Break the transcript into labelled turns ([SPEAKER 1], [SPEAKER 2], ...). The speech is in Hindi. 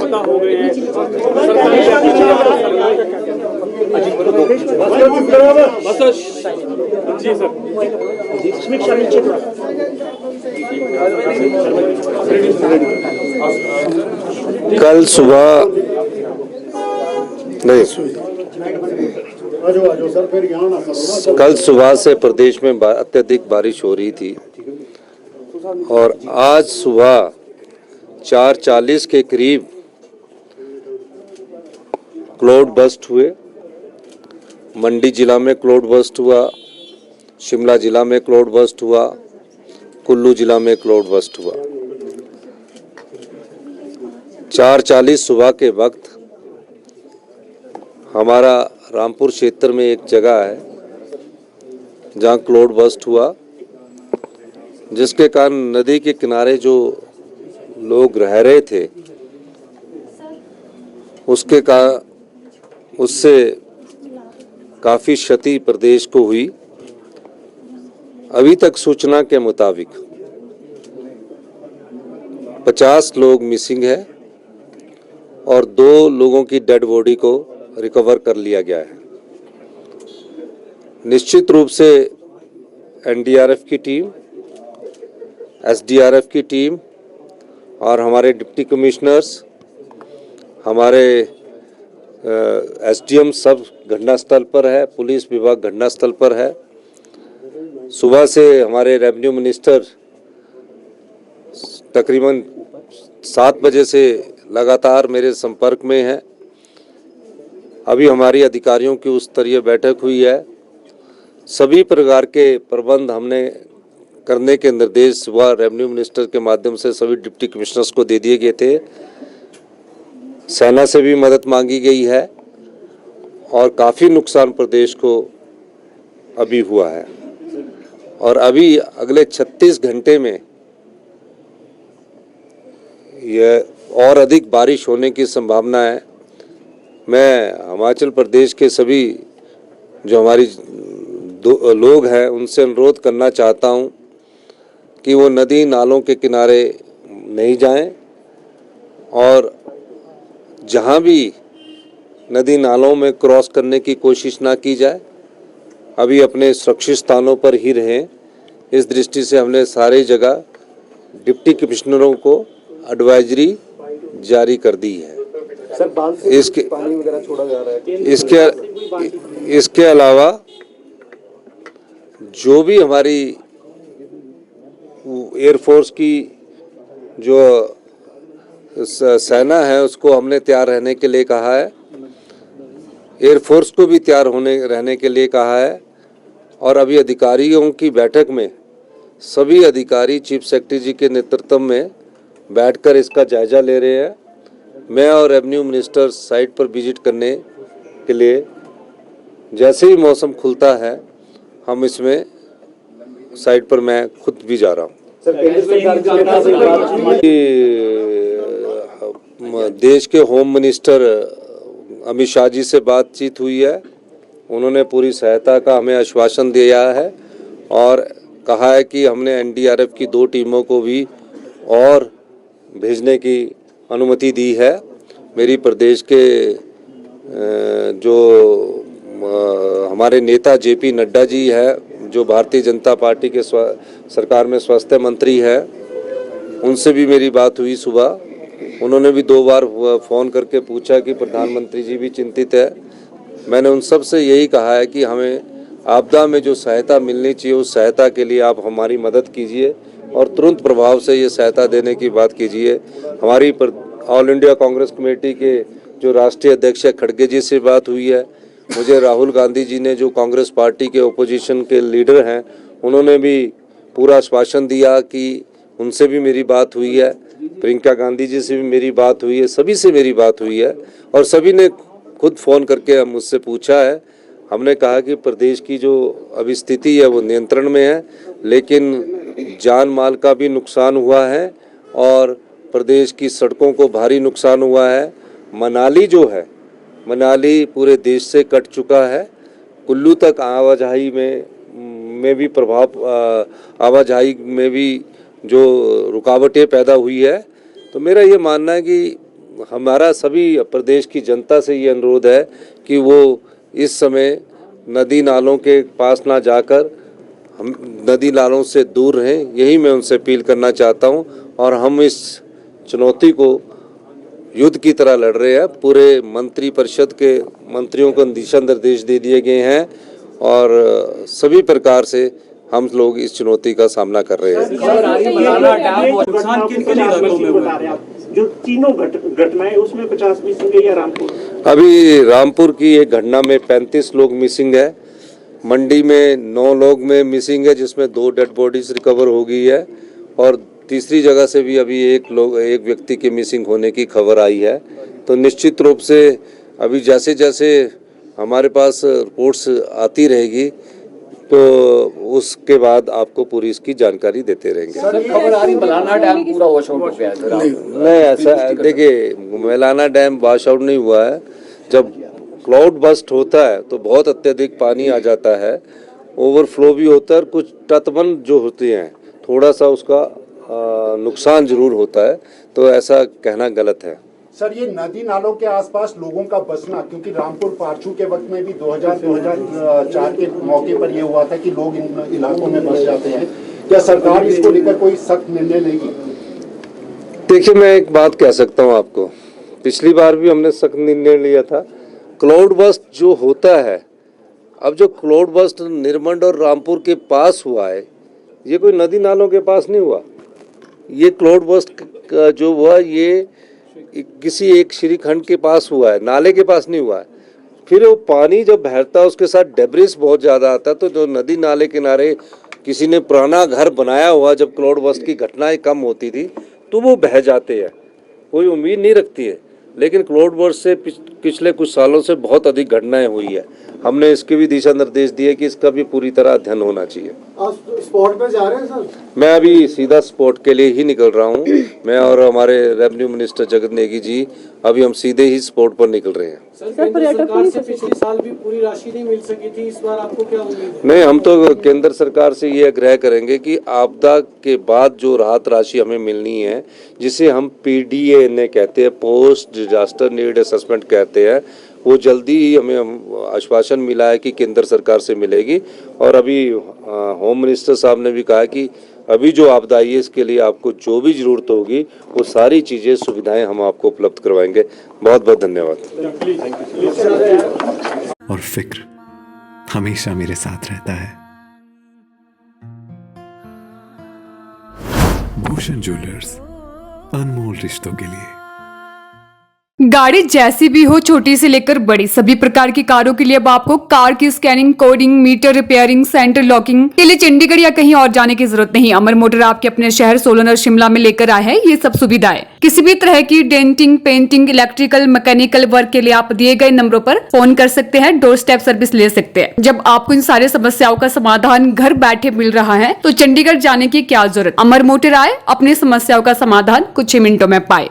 [SPEAKER 1] लापता हो गए हैं। जी सर।
[SPEAKER 2] कल सुबह नहीं, कल सुबह से प्रदेश में अत्यधिक बारिश हो रही थी और आज सुबह 4:40 के करीब क्लाउड बस्ट हुए। मंडी जिला में क्लाउड बस्ट हुआ, शिमला जिला में क्लाउड बस्ट हुआ, कुल्लू जिला में क्लाउड बस्ट हुआ। 4:40 सुबह के वक्त हमारा रामपुर क्षेत्र में एक जगह है जहां क्लाउड बस्ट हुआ, जिसके कारण नदी के किनारे जो लोग रह रहे थे उससे काफ़ी क्षति प्रदेश को हुई। अभी तक सूचना के मुताबिक 50 लोग मिसिंग है और 2 लोगों की डेड बॉडी को रिकवर कर लिया गया है। निश्चित रूप से एनडीआरएफ की टीम, एसडीआरएफ की टीम और हमारे डिप्टी कमिश्नर्स, हमारे एसडीएम सब घटनास्थल पर है, पुलिस विभाग घटनास्थल पर है। सुबह से हमारे रेवेन्यू मिनिस्टर तकरीबन 7 बजे से लगातार मेरे संपर्क में हैं। अभी हमारी अधिकारियों की उच्च स्तरीय बैठक हुई है। सभी प्रकार के प्रबंध हमने करने के निर्देश सुबह रेवेन्यू मिनिस्टर के माध्यम से सभी डिप्टी कमिश्नर्स को दे दिए गए थे। सेना से भी मदद मांगी गई है और काफ़ी नुकसान प्रदेश को अभी हुआ है और अभी अगले 36 घंटे में यह और अधिक बारिश होने की संभावना है। मैं हिमाचल प्रदेश के सभी जो हमारी लोग हैं उनसे अनुरोध करना चाहता हूं कि वो नदी नालों के किनारे नहीं जाएं और जहां भी नदी नालों में क्रॉस करने की कोशिश ना की जाए, अभी अपने सुरक्षित स्थानों पर ही रहें। इस दृष्टि से हमने सारी जगह डिप्टी कमिश्नरों को एडवाइजरी जारी कर दी है।
[SPEAKER 3] सर, बांध से पानी वगैरह छोड़ा जा रहा है।
[SPEAKER 2] इसके अलावा जो भी हमारी एयरफोर्स की जो सेना है उसको हमने तैयार रहने के लिए कहा है, एयरफोर्स को भी तैयार रहने के लिए कहा है और अभी अधिकारियों की बैठक में सभी अधिकारी चीफ सेक्रेटरी जी के नेतृत्व में बैठकर इसका जायजा ले रहे हैं। मैं और रेवेन्यू मिनिस्टर साइट पर विजिट करने के लिए जैसे ही मौसम खुलता है हम इसमें साइट पर मैं खुद भी जा रहा हूँ। देश के होम मिनिस्टर अमित शाह जी से बातचीत हुई है। उन्होंने पूरी सहायता का हमें आश्वासन दिया है और कहा है कि हमने एनडीआरएफ की 2 टीमों को भी और भेजने की अनुमति दी है। मेरी प्रदेश के जो हमारे नेता जेपी नड्डा जी है, जो भारतीय जनता पार्टी के सरकार में स्वास्थ्य मंत्री है, उनसे भी मेरी बात हुई सुबह। उन्होंने भी 2 बार फ़ोन करके पूछा कि प्रधानमंत्री जी भी चिंतित है। मैंने उन सब से यही कहा है कि हमें आपदा में जो सहायता मिलनी चाहिए उस सहायता के लिए आप हमारी मदद कीजिए और तुरंत प्रभाव से ये सहायता देने की बात कीजिए। हमारी ऑल इंडिया कांग्रेस कमेटी के जो राष्ट्रीय अध्यक्ष खड़गे जी से बात हुई है। मुझे राहुल गांधी जी ने, जो कांग्रेस पार्टी के ओपोजिशन के लीडर हैं, उन्होंने भी पूरा आश्वासन दिया कि उनसे भी मेरी बात हुई है। प्रियंका गांधी जी से भी मेरी बात हुई है, सभी से मेरी बात हुई है और सभी ने खुद फ़ोन करके मुझसे पूछा है। हमने कहा कि प्रदेश की जो अभी स्थिति है वो नियंत्रण में है, लेकिन जान माल का भी नुकसान हुआ है और प्रदेश की सड़कों को भारी नुकसान हुआ है। मनाली जो है, मनाली पूरे देश से कट चुका है। कुल्लू तक आवाजाही में भी प्रभाव, आवाजाही में भी जो रुकावटें पैदा हुई है। तो मेरा ये मानना है कि हमारा सभी प्रदेश की जनता से ये अनुरोध है कि वो इस समय नदी नालों के पास ना जाकर हम नदी नालों से दूर रहें, यही मैं उनसे अपील करना चाहता हूं। और हम इस चुनौती को युद्ध की तरह लड़ रहे हैं। पूरे मंत्री परिषद के मंत्रियों को दिशा निर्देश दे दिए गए हैं और सभी प्रकार से हम लोग इस चुनौती का सामना कर रहे हैं।
[SPEAKER 1] जो तीनों घटनाएं उसमें 50 मिसिंग है या रामपुर?
[SPEAKER 2] अभी रामपुर की एक घटना में 35 लोग मिसिंग है, मंडी में 9 लोग में मिसिंग है, जिसमें 2 डेड बॉडीज रिकवर हो गई है और तीसरी जगह से भी अभी एक व्यक्ति के मिसिंग होने की खबर आई है। तो निश्चित रूप से अभी जैसे जैसे हमारे पास रिपोर्ट्स आती रहेगी तो उसके बाद आपको पूरी इसकी जानकारी देते रहेंगे।
[SPEAKER 4] सर खबर आ रही मलाना डैम पूरा वॉश आउट हो गया है सर।
[SPEAKER 2] नहीं, ऐसा देखिए, मलाना डैम वॉश आउट नहीं हुआ है। जब क्लाउड बस्ट होता है तो बहुत अत्यधिक पानी आ जाता है, ओवरफ्लो भी होता है और कुछ तटबंध जो होते हैं थोड़ा सा उसका नुकसान जरूर होता है, तो ऐसा कहना गलत है।
[SPEAKER 5] सर ये नदी नालों के आसपास लोगों का बसना, क्योंकि रामपुर पारछू के वक्त में भी 2004 के मौके पर ये हुआ था कि लोग इन इलाकों में बस जाते हैं, क्या सरकार इसको लेकर कोई सख्त निर्णय लेगी?
[SPEAKER 2] देखिए, मैं एक बात कह सकता हूँ आपको, पिछली बार भी हमने सख्त निर्णय लिया था। क्लाउड बस्ट जो होता है, अब जो क्लाउड बस्ट निर्मंड और रामपुर के पास हुआ है, ये कोई नदी नालों के पास नहीं हुआ। ये क्लाउड बस्ट जो हुआ ये किसी एक श्रीखंड के पास हुआ है, नाले के पास नहीं हुआ है। फिर वो पानी जब बहता है उसके साथ डेब्रिस बहुत ज़्यादा आता है, तो जो नदी नाले किनारे किसी ने पुराना घर बनाया हुआ, जब क्लाउड बस्ट की घटनाएं कम होती थी तो वो बह जाते हैं, कोई उम्मीद नहीं रखती है। लेकिन क्लाउड बस्ट से पिछले कुछ सालों से बहुत अधिक घटनाएं हुई है। हमने इसके भी दिशा निर्देश दिए कि इसका भी पूरी तरह अध्ययन होना चाहिए।
[SPEAKER 5] आप स्पॉट पे जा रहे हैं सर?
[SPEAKER 2] मैं अभी सीधा स्पॉट के लिए ही निकल रहा हूँ। मैं और हमारे रेवेन्यू मिनिस्टर जगत नेगी जी अभी हम सीधे ही स्पॉट पर निकल रहे हैं।
[SPEAKER 1] सर सरकार से पिछले साल भी पूरी राशि नहीं मिल सकी थी, इस बार आपको क्या उम्मीद है?
[SPEAKER 2] नहीं, हम तो केंद्र सरकार से ये आग्रह करेंगे कि आपदा के बाद जो राहत राशि हमें मिलनी है, जिसे हम PDA कहते हैं, पोस्ट डिजास्टर नीड असेसमेंट कहते हैं, वो जल्दी ही हमें आश्वासन मिला है कि केंद्र सरकार से मिलेगी। और अभी होम मिनिस्टर साहब ने भी कहा कि अभी जो आपदा आई है इसके लिए आपको जो भी जरूरत होगी वो सारी चीज़ें सुविधाएं हम आपको उपलब्ध करवाएंगे। बहुत बहुत धन्यवाद।
[SPEAKER 6] और फिक्र हमेशा मेरे साथ रहता है। भूषण ज्वेलर्स, अनमोल रिश्तों के लिए।
[SPEAKER 7] गाड़ी जैसी भी हो, छोटी से लेकर बड़ी, सभी प्रकार की कारों के लिए अब आपको कार की scanning, coding, meter repairing, centre locking के लिए चंडीगढ़ या कहीं और जाने की जरूरत नहीं। अमर मोटर आपके अपने शहर सोलन और शिमला में लेकर आए हैं ये सब सुविधाएं। किसी भी तरह की denting, painting, electrical, mechanical work के लिए आप दिए गए नंबरों पर फोन कर सकते हैं, डोर स्टेप सर्विस ले सकते हैं। जब आपको इन सारी समस्याओं का समाधान घर बैठे मिल रहा है तो चंडीगढ़ जाने की क्या जरूरत। अमर मोटर आए, अपनी समस्याओं का समाधान कुछ ही मिनटों में पाए।